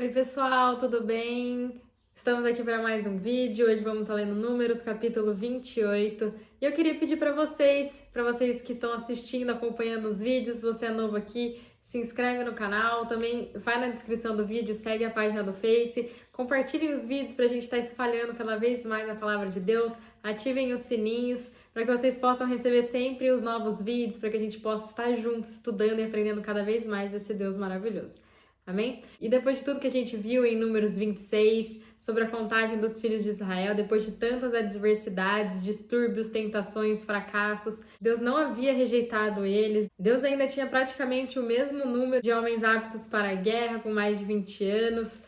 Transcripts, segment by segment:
Oi pessoal, tudo bem? Estamos aqui para mais um vídeo. Hoje vamos estar lendo Números, capítulo 28. E eu queria pedir para vocês que estão assistindo, acompanhando os vídeos, se você é novo aqui, se inscreve no canal, também vai na descrição do vídeo, segue a página do Face, compartilhem os vídeos para a gente estar espalhando cada vez mais a palavra de Deus, ativem os sininhos para que vocês possam receber sempre os novos vídeos, para que a gente possa estar juntos, estudando e aprendendo cada vez mais desse Deus maravilhoso. Amém? E depois de tudo que a gente viu em Números 26, sobre a contagem dos filhos de Israel, depois de tantas adversidades, distúrbios, tentações, fracassos, Deus não havia rejeitado eles. Deus ainda tinha praticamente o mesmo número de homens aptos para a guerra, com mais de 20 anos.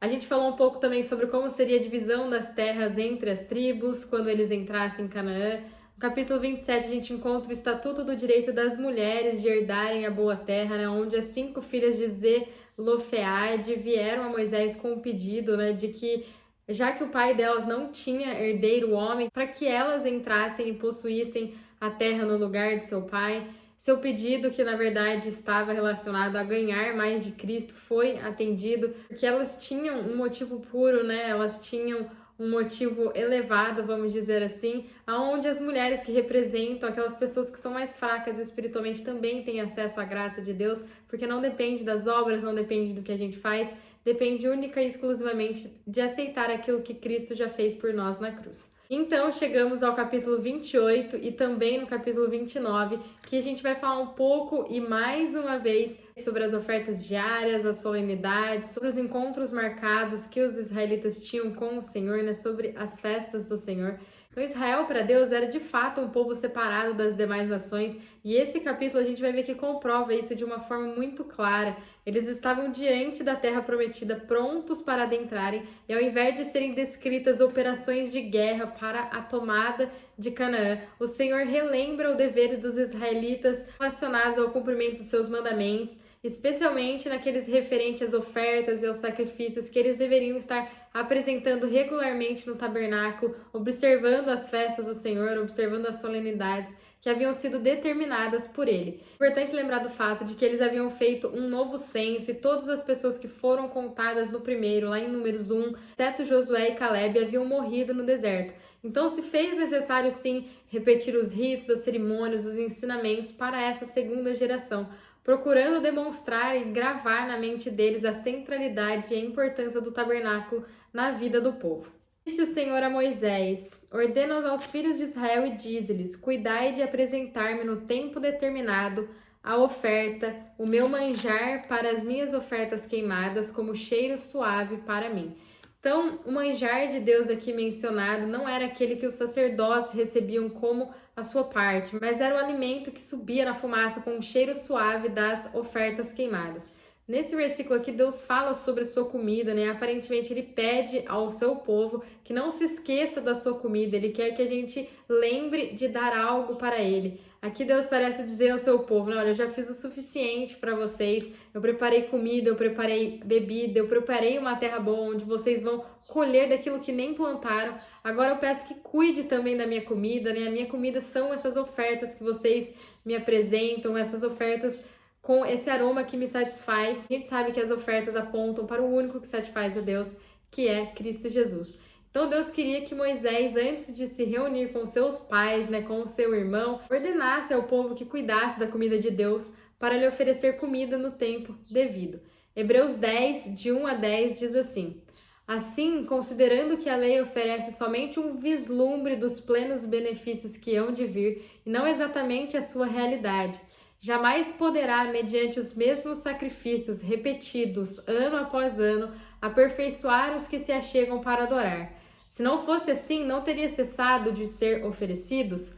A gente falou um pouco também sobre como seria a divisão das terras entre as tribos quando eles entrassem em Canaã. No capítulo 27, a gente encontra o Estatuto do Direito das Mulheres de herdarem a boa terra, né, onde as 5 filhas de Zelofeade vieram a Moisés com o pedido, né, de que, já que o pai delas não tinha herdeiro homem, para que elas entrassem e possuíssem a terra no lugar de seu pai. Seu pedido, que na verdade estava relacionado a ganhar mais de Cristo, foi atendido, porque elas tinham um motivo puro, né? Elas tinham um motivo elevado, vamos dizer assim, aonde as mulheres que representam aquelas pessoas que são mais fracas espiritualmente também têm acesso à graça de Deus, porque não depende das obras, não depende do que a gente faz, depende única e exclusivamente de aceitar aquilo que Cristo já fez por nós na cruz. Então, chegamos ao capítulo 28 e também no capítulo 29, que a gente vai falar um pouco e mais uma vez sobre as ofertas diárias, as solenidades, sobre os encontros marcados que os israelitas tinham com o Senhor, né, sobre as festas do Senhor. Então, Israel para Deus era de fato um povo separado das demais nações, e esse capítulo a gente vai ver que comprova isso de uma forma muito clara. Eles estavam diante da terra prometida, prontos para adentrarem, e ao invés de serem descritas operações de guerra para a tomada de Canaã, o Senhor relembra o dever dos israelitas relacionados ao cumprimento de seus mandamentos, especialmente naqueles referentes às ofertas e aos sacrifícios que eles deveriam estar apresentando regularmente no tabernáculo, observando as festas do Senhor, observando as solenidades que haviam sido determinadas por ele. Importante lembrar do fato de que eles haviam feito um novo censo e todas as pessoas que foram contadas no primeiro, lá em Números 1, exceto Josué e Calebe, haviam morrido no deserto. Então se fez necessário sim repetir os ritos, as cerimônias, os ensinamentos para essa segunda geração, procurando demonstrar e gravar na mente deles a centralidade e a importância do tabernáculo na vida do povo. Disse o Senhor a Moisés: ordena aos filhos de Israel e dize-lhes: cuidai de apresentar-me no tempo determinado a oferta, o meu manjar para as minhas ofertas queimadas, como cheiro suave para mim. Então, o manjar de Deus aqui mencionado não era aquele que os sacerdotes recebiam como a sua parte, mas era o alimento que subia na fumaça com um cheiro suave das ofertas queimadas. Nesse versículo aqui, Deus fala sobre a sua comida, né? Aparentemente, ele pede ao seu povo que não se esqueça da sua comida, ele quer que a gente lembre de dar algo para ele. Aqui Deus parece dizer ao seu povo, né? Olha, eu já fiz o suficiente para vocês, eu preparei comida, eu preparei bebida, eu preparei uma terra boa onde vocês vão colher daquilo que nem plantaram. Agora eu peço que cuide também da minha comida, né? A minha comida são essas ofertas que vocês me apresentam, essas ofertas com esse aroma que me satisfaz. A gente sabe que as ofertas apontam para o único que satisfaz a Deus, que é Cristo Jesus. Então Deus queria que Moisés, antes de se reunir com seus pais, né, com o seu irmão, ordenasse ao povo que cuidasse da comida de Deus para lhe oferecer comida no tempo devido. Hebreus 10, de 1 a 10, diz assim: assim, considerando que a lei oferece somente um vislumbre dos plenos benefícios que hão de vir, e não exatamente a sua realidade, jamais poderá, mediante os mesmos sacrifícios repetidos ano após ano, aperfeiçoar os que se achegam para adorar. Se não fosse assim, não teria cessado de ser oferecidos?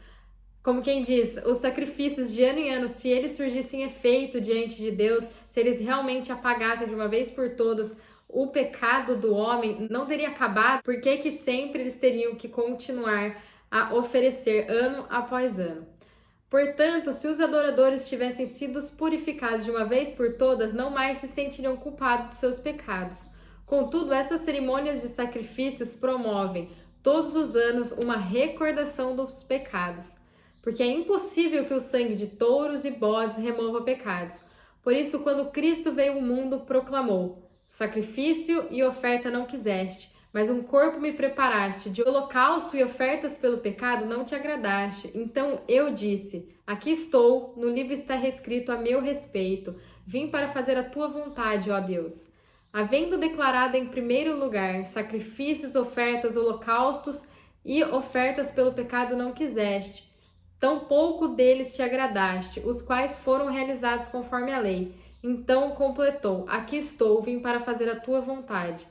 Como quem diz, os sacrifícios de ano em ano, se eles surgissem efeito diante de Deus, se eles realmente apagassem de uma vez por todas o pecado do homem, não teria acabado. Por que que sempre eles teriam que continuar a oferecer ano após ano? Portanto, se os adoradores tivessem sido purificados de uma vez por todas, não mais se sentiriam culpados de seus pecados. Contudo, essas cerimônias de sacrifícios promovem, todos os anos, uma recordação dos pecados, porque é impossível que o sangue de touros e bodes remova pecados. Por isso, quando Cristo veio ao mundo, proclamou: sacrifício e oferta não quiseste, mas um corpo me preparaste. De holocausto e ofertas pelo pecado não te agradaste. Então eu disse: aqui estou, no livro está escrito a meu respeito. Vim para fazer a tua vontade, ó Deus. Havendo declarado em primeiro lugar sacrifícios, ofertas, holocaustos e ofertas pelo pecado não quiseste, tampouco deles te agradaste, os quais foram realizados conforme a lei. Então completou: aqui estou, vim para fazer a tua vontade.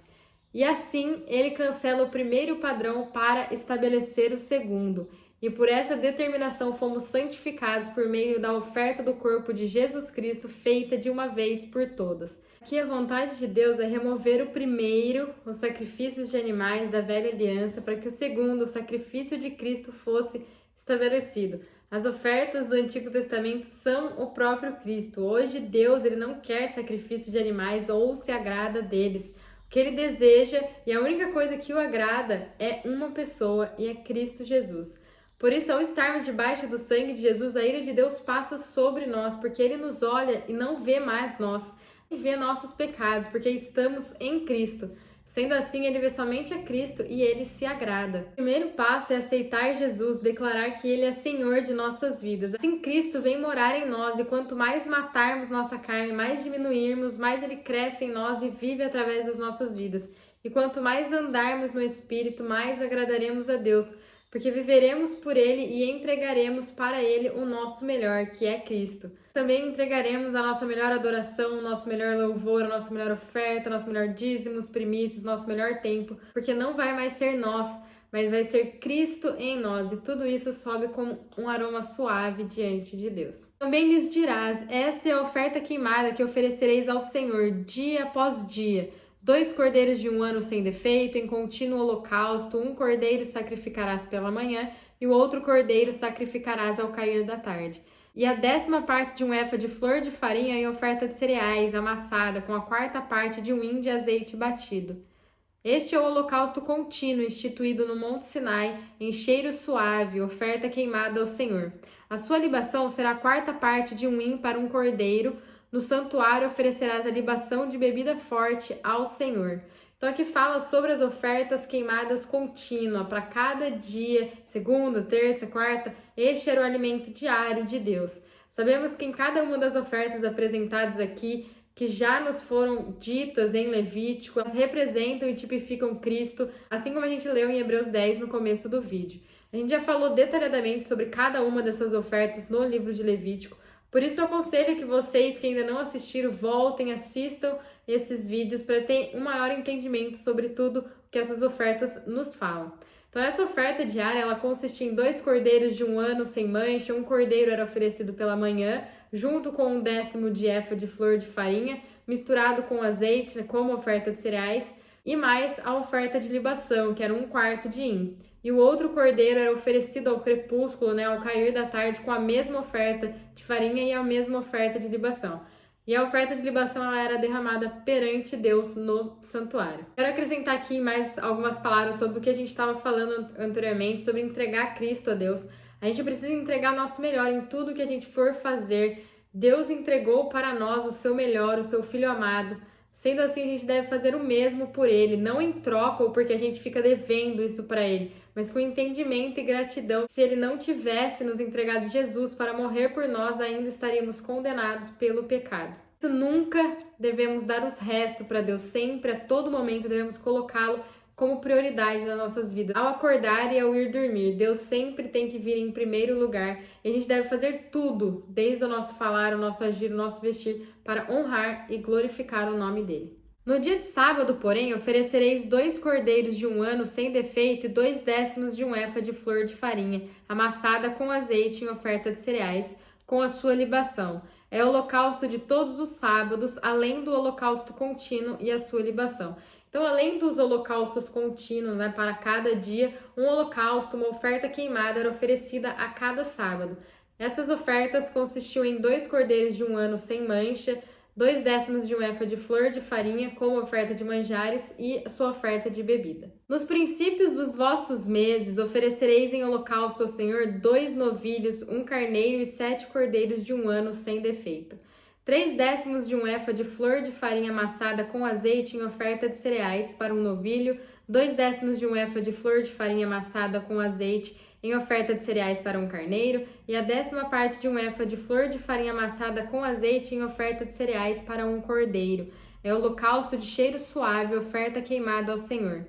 E assim ele cancela o primeiro padrão para estabelecer o segundo. E por essa determinação fomos santificados por meio da oferta do corpo de Jesus Cristo, feita de uma vez por todas. Aqui a vontade de Deus é remover o primeiro, os sacrifícios de animais da velha aliança, para que o segundo, o sacrifício de Cristo, fosse estabelecido. As ofertas do Antigo Testamento são o próprio Cristo. Hoje Deus ele não quer sacrifício de animais ou se agrada deles. O que ele deseja e a única coisa que o agrada é uma pessoa e é Cristo Jesus. Por isso, ao estarmos debaixo do sangue de Jesus, a ira de Deus passa sobre nós, porque ele nos olha e não vê mais nós, e vê nossos pecados, porque estamos em Cristo. Sendo assim, ele vê somente a Cristo e ele se agrada. O primeiro passo é aceitar Jesus, declarar que ele é Senhor de nossas vidas. Assim, Cristo vem morar em nós e quanto mais matarmos nossa carne, mais diminuirmos, mais ele cresce em nós e vive através das nossas vidas. E quanto mais andarmos no Espírito, mais agradaremos a Deus, porque viveremos por ele e entregaremos para ele o nosso melhor, que é Cristo. Também entregaremos a nossa melhor adoração, o nosso melhor louvor, a nossa melhor oferta, o nosso melhor dízimos, primícias, nosso melhor tempo, porque não vai mais ser nós, mas vai ser Cristo em nós, e tudo isso sobe como um aroma suave diante de Deus. Também lhes dirás: esta é a oferta queimada que oferecereis ao Senhor dia após dia. 2 cordeiros de 1 ano sem defeito, em contínuo holocausto, 1 cordeiro sacrificarás pela manhã, e o outro cordeiro sacrificarás ao cair da tarde. E a 10ª parte de um efa de flor de farinha em oferta de cereais, amassada, com a 4ª parte de um hin de azeite batido. Este é o holocausto contínuo instituído no Monte Sinai, em cheiro suave, oferta queimada ao Senhor. A sua libação será a 4ª parte de um hin para um cordeiro. No santuário oferecerás a libação de bebida forte ao Senhor. Então aqui fala sobre as ofertas queimadas contínuas para cada dia, segunda, terça, quarta. Este era o alimento diário de Deus. Sabemos que em cada uma das ofertas apresentadas aqui, que já nos foram ditas em Levítico, elas representam e tipificam Cristo, assim como a gente leu em Hebreus 10 no começo do vídeo. A gente já falou detalhadamente sobre cada uma dessas ofertas no livro de Levítico. Por isso eu aconselho que vocês que ainda não assistiram, voltem, assistam esses vídeos para ter um maior entendimento sobre tudo que essas ofertas nos falam. Então essa oferta diária, ela consistia em 2 cordeiros de 1 ano sem mancha, 1 cordeiro era oferecido pela manhã, junto com 1/10 de efa de flor de farinha, misturado com azeite, como oferta de cereais, e mais a oferta de libação, que era 1/4 de hin. E o outro cordeiro era oferecido ao crepúsculo, ao cair da tarde, com a mesma oferta de farinha e a mesma oferta de libação. E a oferta de libação ela era derramada perante Deus no santuário. Quero acrescentar aqui mais algumas palavras sobre o que a gente estava falando anteriormente, sobre entregar Cristo a Deus. A gente precisa entregar o nosso melhor em tudo que a gente for fazer. Deus entregou para nós o seu melhor, o seu Filho amado. Sendo assim, a gente deve fazer o mesmo por ele, não em troca ou porque a gente fica devendo isso para ele, mas com entendimento e gratidão. Se ele não tivesse nos entregado Jesus para morrer por nós, ainda estaríamos condenados pelo pecado. Nunca devemos dar os restos para Deus, sempre, a todo momento, devemos colocá-lo como prioridade nas nossas vidas. Ao acordar e ao ir dormir, Deus sempre tem que vir em primeiro lugar. E a gente deve fazer tudo, desde o nosso falar, o nosso agir, o nosso vestir, para honrar e glorificar o nome dele. No dia de sábado, porém, oferecereis 2 cordeiros de 1 ano sem defeito e 2/10 de um efa de flor de farinha, amassada com azeite em oferta de cereais, com a sua libação. É o holocausto de todos os sábados, além do holocausto contínuo e a sua libação. Então, além dos holocaustos contínuos, para cada dia, um holocausto, uma oferta queimada era oferecida a cada sábado. Essas ofertas consistiam em 2 cordeiros de 1 ano sem mancha, 2/10 de um efa de flor de farinha como oferta de manjares e a sua oferta de bebida. Nos princípios dos vossos meses oferecereis em holocausto ao Senhor 2 novilhos, 1 carneiro e 7 cordeiros de 1 ano sem defeito. 3/10 de um efa de flor de farinha amassada com azeite em oferta de cereais para um novilho, 2/10 de um efa de flor de farinha amassada com azeite em oferta de cereais para um carneiro, e a 10ª parte de um efa de flor de farinha amassada com azeite em oferta de cereais para um cordeiro. É holocausto de cheiro suave, oferta queimada ao Senhor.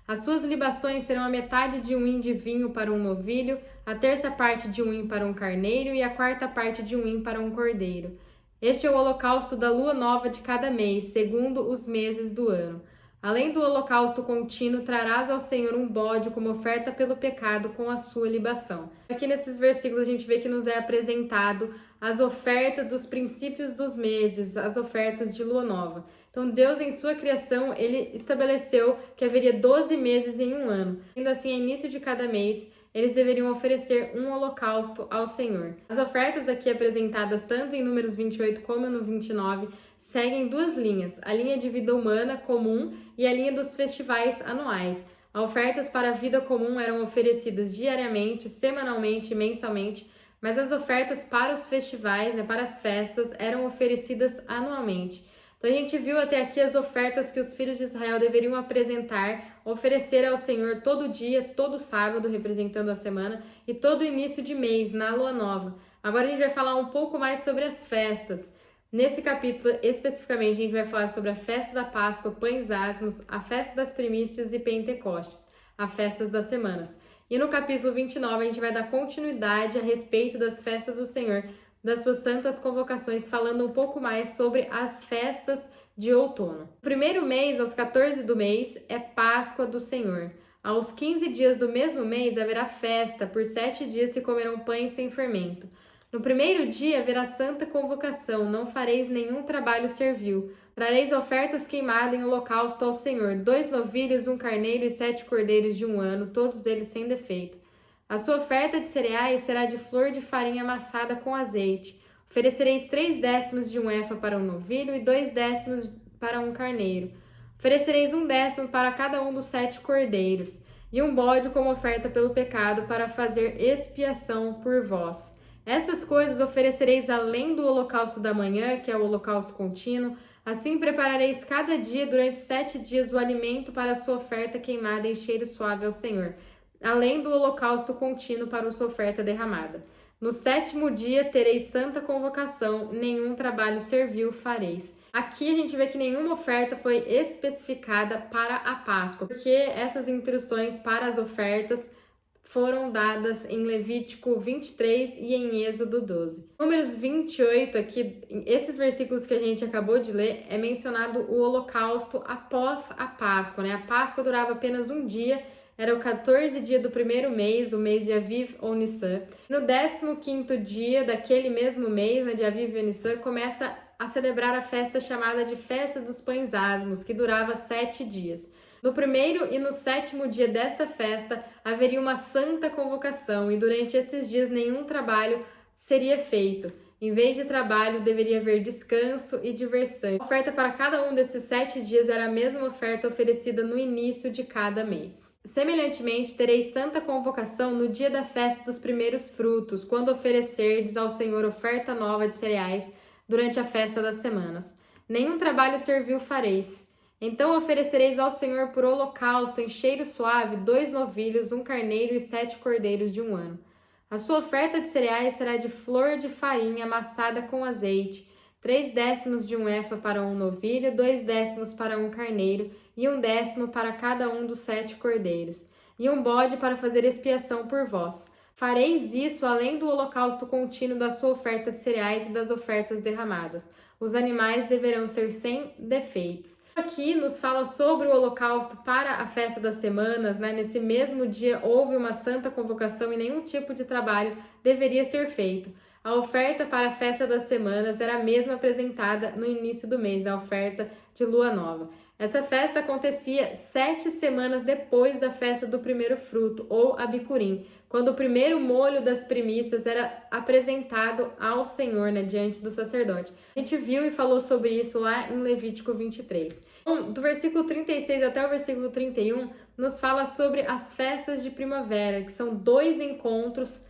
As suas libações serão a metade de um hin de vinho para um novilho, a 1/3 parte de um hin para um carneiro e a 1/4 parte de um hin para um cordeiro. Este é o holocausto da lua nova de cada mês, segundo os meses do ano. Além do holocausto contínuo, trarás ao Senhor um bode como oferta pelo pecado com a sua libação. Aqui nesses versículos a gente vê que nos é apresentado as ofertas dos princípios dos meses, as ofertas de lua nova. Então Deus, em sua criação, ele estabeleceu que haveria 12 meses em um ano. Sendo assim, ao início de cada mês, eles deveriam oferecer um holocausto ao Senhor. As ofertas aqui apresentadas tanto em Números 28 como no 29 seguem duas linhas, a linha de vida humana comum e a linha dos festivais anuais. As ofertas para a vida comum eram oferecidas diariamente, semanalmente e mensalmente, mas as ofertas para os festivais, para as festas, eram oferecidas anualmente. Então a gente viu até aqui as ofertas que os filhos de Israel deveriam apresentar, oferecer ao Senhor todo dia, todo sábado, representando a semana, e todo início de mês, na lua nova. Agora a gente vai falar um pouco mais sobre as festas. Nesse capítulo, especificamente, a gente vai falar sobre a festa da Páscoa, pães ázimos, a festa das primícias e Pentecostes, as festas das semanas. E no capítulo 29, a gente vai dar continuidade a respeito das festas do Senhor, das suas santas convocações, falando um pouco mais sobre as festas de outono. O primeiro mês, aos 14 do mês, é Páscoa do Senhor. Aos 15 dias do mesmo mês haverá festa, por 7 dias se comerão pães sem fermento. No primeiro dia haverá santa convocação, não fareis nenhum trabalho servil. Trareis ofertas queimadas em holocausto ao Senhor, 2 novilhos, 1 carneiro e 7 cordeiros de um ano, todos eles sem defeito. A sua oferta de cereais será de flor de farinha amassada com azeite. Oferecereis 3/10 de um efa para um novilho e 2/10 para um carneiro. Oferecereis 1/10 para cada um dos 7 cordeiros, e um bode como oferta pelo pecado para fazer expiação por vós. Essas coisas oferecereis além do holocausto da manhã, que é o holocausto contínuo. Assim preparareis cada dia durante 7 dias o alimento para a sua oferta queimada em cheiro suave ao Senhor, além do holocausto contínuo para a sua oferta derramada. No 7º dia tereis santa convocação, nenhum trabalho servil fareis. Aqui a gente vê que nenhuma oferta foi especificada para a Páscoa, porque essas instruções para as ofertas foram dadas em Levítico 23 e em Êxodo 12. Números 28, aqui, esses versículos que a gente acabou de ler, é mencionado o holocausto após a Páscoa, A Páscoa durava apenas um dia, era o 14 dia do primeiro mês, o mês de Aviv ou Nissan. No 15º dia daquele mesmo mês, de Aviv ou Nissan, começa a celebrar a festa chamada de Festa dos Pães Ázimos, que durava 7 dias. No primeiro e no 7º dia desta festa, haveria uma santa convocação e durante esses dias nenhum trabalho seria feito. Em vez de trabalho, deveria haver descanso e diversão. A oferta para cada um desses 7 dias era a mesma oferta oferecida no início de cada mês. Semelhantemente, tereis santa convocação no dia da festa dos primeiros frutos, quando oferecerdes ao Senhor oferta nova de cereais durante a festa das semanas. Nenhum trabalho servil fareis. Então oferecereis ao Senhor por holocausto em cheiro suave 2 novilhos, 1 carneiro e 7 cordeiros de um ano. A sua oferta de cereais será de flor de farinha amassada com azeite, 3/10 de um efa para um novilho, 2/10 para um carneiro e 1/10 para cada um dos 7 cordeiros, e um bode para fazer expiação por vós. Fareis isso além do holocausto contínuo da sua oferta de cereais e das ofertas derramadas. Os animais deverão ser sem defeitos. Aqui nos fala sobre o holocausto para a festa das semanas, Nesse mesmo dia houve uma santa convocação e nenhum tipo de trabalho deveria ser feito. A oferta para a festa das semanas era a mesma apresentada no início do mês, da oferta de lua nova. Essa festa acontecia 7 semanas depois da festa do primeiro fruto, ou Abicurim, quando o primeiro molho das primícias era apresentado ao Senhor, diante do sacerdote. A gente viu e falou sobre isso lá em Levítico 23. Então, do versículo 36 até o versículo 31, nos fala sobre as festas de primavera, que são 2 encontros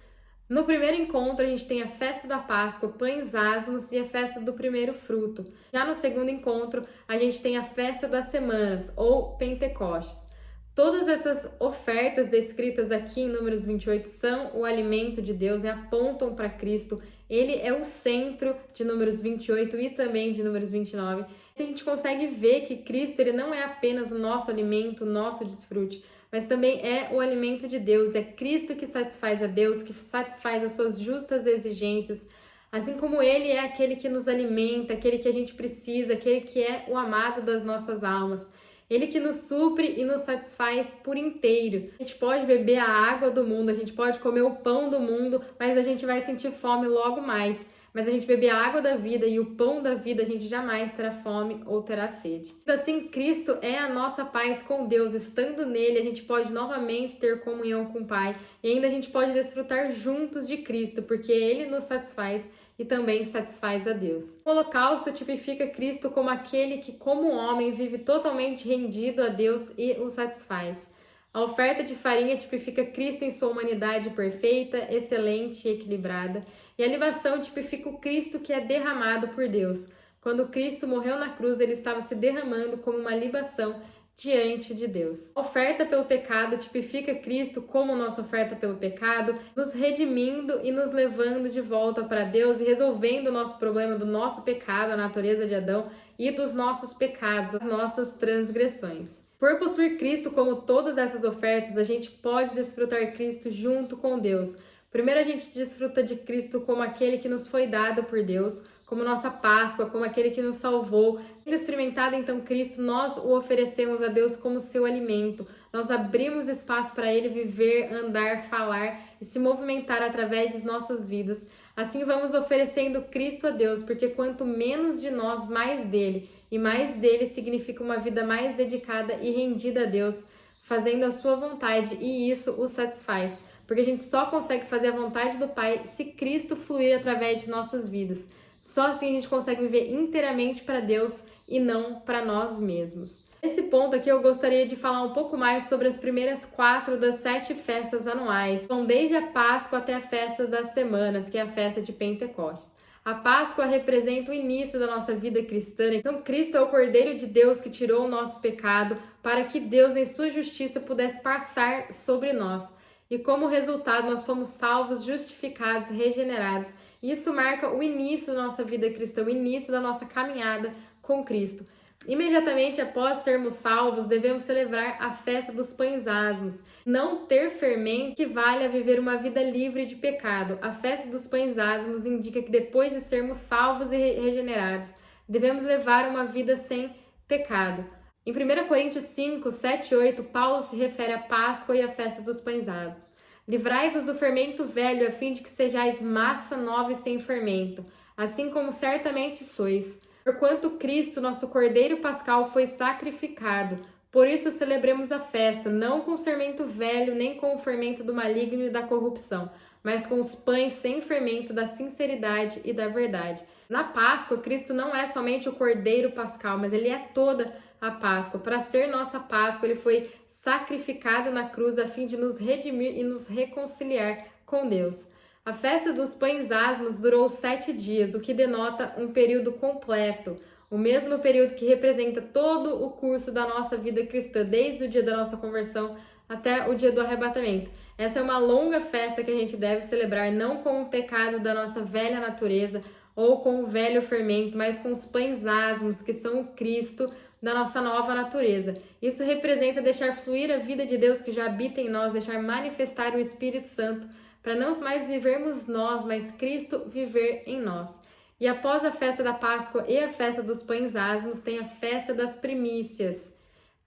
No primeiro encontro, a gente tem a festa da Páscoa, pães asmos e a festa do primeiro fruto. Já no segundo encontro, a gente tem a festa das semanas, ou Pentecostes. Todas essas ofertas descritas aqui em Números 28 são o alimento de Deus, né? Apontam para Cristo. Ele é o centro de Números 28 e também de Números 29. A gente consegue ver que Cristo ele não é apenas o nosso alimento, o nosso desfrute, mas também é o alimento de Deus. É Cristo que satisfaz a Deus, que satisfaz as suas justas exigências. Assim como Ele é aquele que nos alimenta, aquele que a gente precisa, aquele que é o amado das nossas almas. Ele que nos supre e nos satisfaz por inteiro. A gente pode beber a água do mundo, a gente pode comer o pão do mundo, mas a gente vai sentir fome logo mais. Mas a gente beber a água da vida e o pão da vida, a gente jamais terá fome ou terá sede. Assim, Cristo é a nossa paz com Deus. Estando nele, a gente pode novamente ter comunhão com o Pai. E ainda a gente pode desfrutar juntos de Cristo, porque Ele nos satisfaz e também satisfaz a Deus. O holocausto tipifica Cristo como aquele que, como homem, vive totalmente rendido a Deus e o satisfaz. A oferta de farinha tipifica Cristo em sua humanidade perfeita, excelente e equilibrada. E a libação tipifica o Cristo que é derramado por Deus. Quando Cristo morreu na cruz, ele estava se derramando como uma libação diante de Deus. A oferta pelo pecado tipifica Cristo como nossa oferta pelo pecado, nos redimindo e nos levando de volta para Deus e resolvendo o nosso problema do nosso pecado, a natureza de Adão, e dos nossos pecados, as nossas transgressões. Por possuir Cristo como todas essas ofertas, a gente pode desfrutar Cristo junto com Deus. Primeiro, a gente desfruta de Cristo como aquele que nos foi dado por Deus, como nossa Páscoa, como aquele que nos salvou. Tendo experimentado então Cristo, nós o oferecemos a Deus como seu alimento. Nós abrimos espaço para Ele viver, andar, falar e se movimentar através de nossas vidas. Assim vamos oferecendo Cristo a Deus, porque quanto menos de nós, mais dele. E mais dele significa uma vida mais dedicada e rendida a Deus, fazendo a sua vontade, e isso o satisfaz. Porque a gente só consegue fazer a vontade do Pai se Cristo fluir através de nossas vidas. Só assim a gente consegue viver inteiramente para Deus e não para nós mesmos. Nesse ponto aqui eu gostaria de falar um pouco mais sobre as primeiras 4 das 7 festas anuais. Vão desde a Páscoa até a festa das semanas, que é a festa de Pentecostes. A Páscoa representa o início da nossa vida cristã. Então Cristo é o Cordeiro de Deus que tirou o nosso pecado para que Deus em sua justiça pudesse passar sobre nós. E como resultado nós fomos salvos, justificados, regenerados. Isso marca o início da nossa vida cristã, o início da nossa caminhada com Cristo. Imediatamente após sermos salvos, devemos celebrar a festa dos pães asmos. Não ter fermento equivale a viver uma vida livre de pecado. A festa dos pães asmos indica que depois de sermos salvos e regenerados, devemos levar uma vida sem pecado. Em 1 Coríntios 5, 7 e 8, Paulo se refere à Páscoa e à festa dos pães asmos. Livrai-vos do fermento velho, a fim de que sejais massa nova e sem fermento, assim como certamente sois. Porquanto Cristo, nosso Cordeiro Pascal, foi sacrificado. Por isso celebremos a festa, não com o fermento velho, nem com o fermento do maligno e da corrupção, mas com os pães sem fermento da sinceridade e da verdade. Na Páscoa, Cristo não é somente o Cordeiro Pascal, mas ele é toda a Páscoa. Para ser nossa Páscoa, ele foi sacrificado na cruz a fim de nos redimir e nos reconciliar com Deus. A festa dos pães asmos durou 7 dias, o que denota um período completo, o mesmo período que representa todo o curso da nossa vida cristã, desde o dia da nossa conversão até o dia do arrebatamento. Essa é uma longa festa que a gente deve celebrar, não com o pecado da nossa velha natureza ou com o velho fermento, mas com os pães asmos, que são o Cristo da nossa nova natureza. Isso representa deixar fluir a vida de Deus que já habita em nós, deixar manifestar o Espírito Santo, para não mais vivermos nós, mas Cristo viver em nós. E após a festa da Páscoa e a festa dos pães asmos, tem a festa das primícias.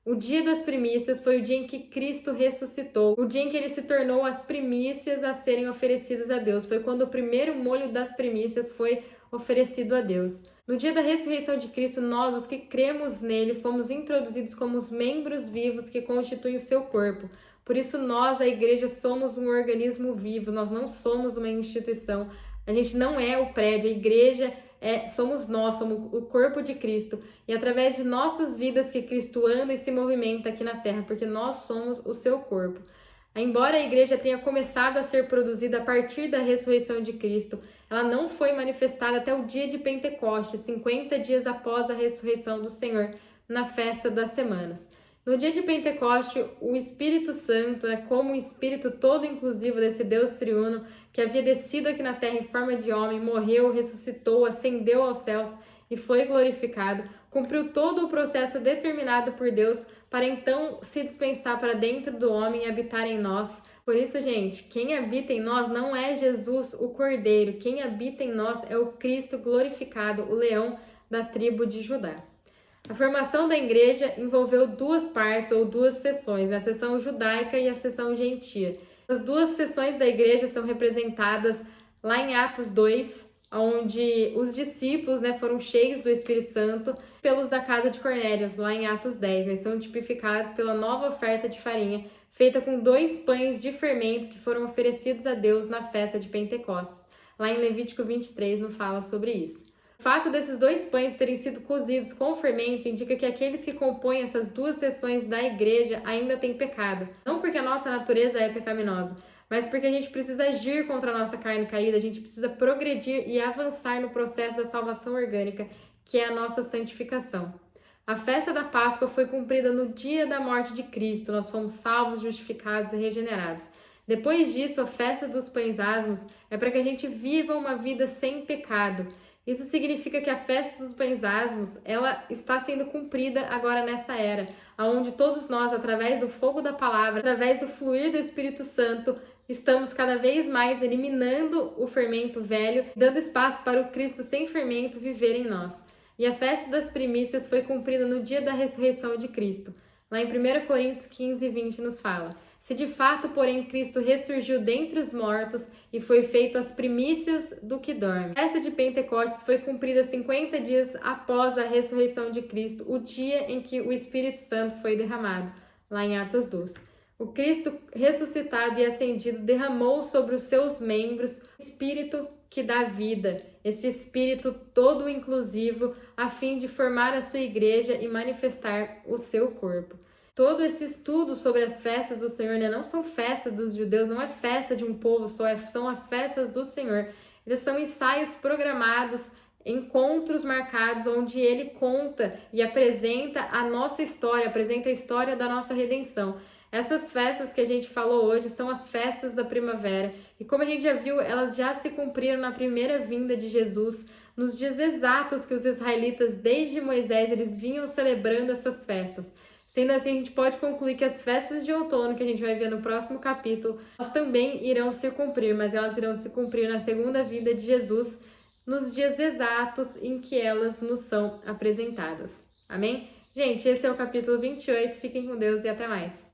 O dia das primícias foi o dia em que Cristo ressuscitou, o dia em que ele se tornou as primícias a serem oferecidas a Deus. Foi quando o primeiro molho das primícias foi oferecido a Deus. No dia da ressurreição de Cristo, nós, os que cremos nele, fomos introduzidos como os membros vivos que constituem o seu corpo. Por isso nós, a igreja, somos um organismo vivo, nós não somos uma instituição. A gente não é o prédio, a igreja somos nós, somos o corpo de Cristo. E através de nossas vidas que Cristo anda e se movimenta aqui na terra, porque nós somos o seu corpo. Embora a igreja tenha começado a ser produzida a partir da ressurreição de Cristo, ela não foi manifestada até o dia de Pentecostes, 50 dias após a ressurreição do Senhor, na festa das semanas. No dia de Pentecoste, o Espírito Santo, como o Espírito todo inclusivo desse Deus triuno, que havia descido aqui na terra em forma de homem, morreu, ressuscitou, ascendeu aos céus e foi glorificado, cumpriu todo o processo determinado por Deus para então se dispensar para dentro do homem e habitar em nós. Por isso, gente, quem habita em nós não é Jesus, o Cordeiro. Quem habita em nós é o Cristo glorificado, o leão da tribo de Judá. A formação da igreja envolveu duas partes ou duas seções, a seção judaica e a seção gentia. As duas seções da igreja são representadas lá em Atos 2, onde os discípulos foram cheios do Espírito Santo pelos da casa de Cornélios, lá em Atos 10. São tipificados pela nova oferta de farinha, feita com 2 pães de fermento que foram oferecidos a Deus na festa de Pentecostes. Lá em Levítico 23 não fala sobre isso. O fato desses 2 pães terem sido cozidos com fermento indica que aqueles que compõem essas duas seções da igreja ainda têm pecado. Não porque a nossa natureza é pecaminosa, mas porque a gente precisa agir contra a nossa carne caída, a gente precisa progredir e avançar no processo da salvação orgânica, que é a nossa santificação. A festa da Páscoa foi cumprida no dia da morte de Cristo, nós fomos salvos, justificados e regenerados. Depois disso, a festa dos pães asmos é para que a gente viva uma vida sem pecado. Isso significa que a festa dos pães asmos, ela está sendo cumprida agora nessa era, onde todos nós, através do fogo da palavra, através do fluir do Espírito Santo, estamos cada vez mais eliminando o fermento velho, dando espaço para o Cristo sem fermento viver em nós. E a festa das primícias foi cumprida no dia da ressurreição de Cristo. Lá em 1 Coríntios 15, 20 nos fala: se de fato, porém, Cristo ressurgiu dentre os mortos e foi feito as primícias do que dorme. A festa de Pentecostes foi cumprida 50 dias após a ressurreição de Cristo, o dia em que o Espírito Santo foi derramado, lá em Atos 2. O Cristo ressuscitado e ascendido derramou sobre os seus membros o Espírito que dá vida, esse Espírito todo inclusivo, a fim de formar a sua igreja e manifestar o seu corpo. Todo esse estudo sobre as festas do Senhor, não são festas dos judeus, não é festa de um povo só, são as festas do Senhor. Eles são ensaios programados, encontros marcados, onde Ele conta e apresenta a nossa história, apresenta a história da nossa redenção. Essas festas que a gente falou hoje são as festas da primavera e, como a gente já viu, elas já se cumpriram na primeira vinda de Jesus, nos dias exatos que os israelitas, desde Moisés, eles vinham celebrando essas festas. Sendo assim, a gente pode concluir que as festas de outono, que a gente vai ver no próximo capítulo, elas também irão se cumprir, mas elas irão se cumprir na segunda vinda de Jesus, nos dias exatos em que elas nos são apresentadas. Amém? Gente, esse é o capítulo 28. Fiquem com Deus e até mais.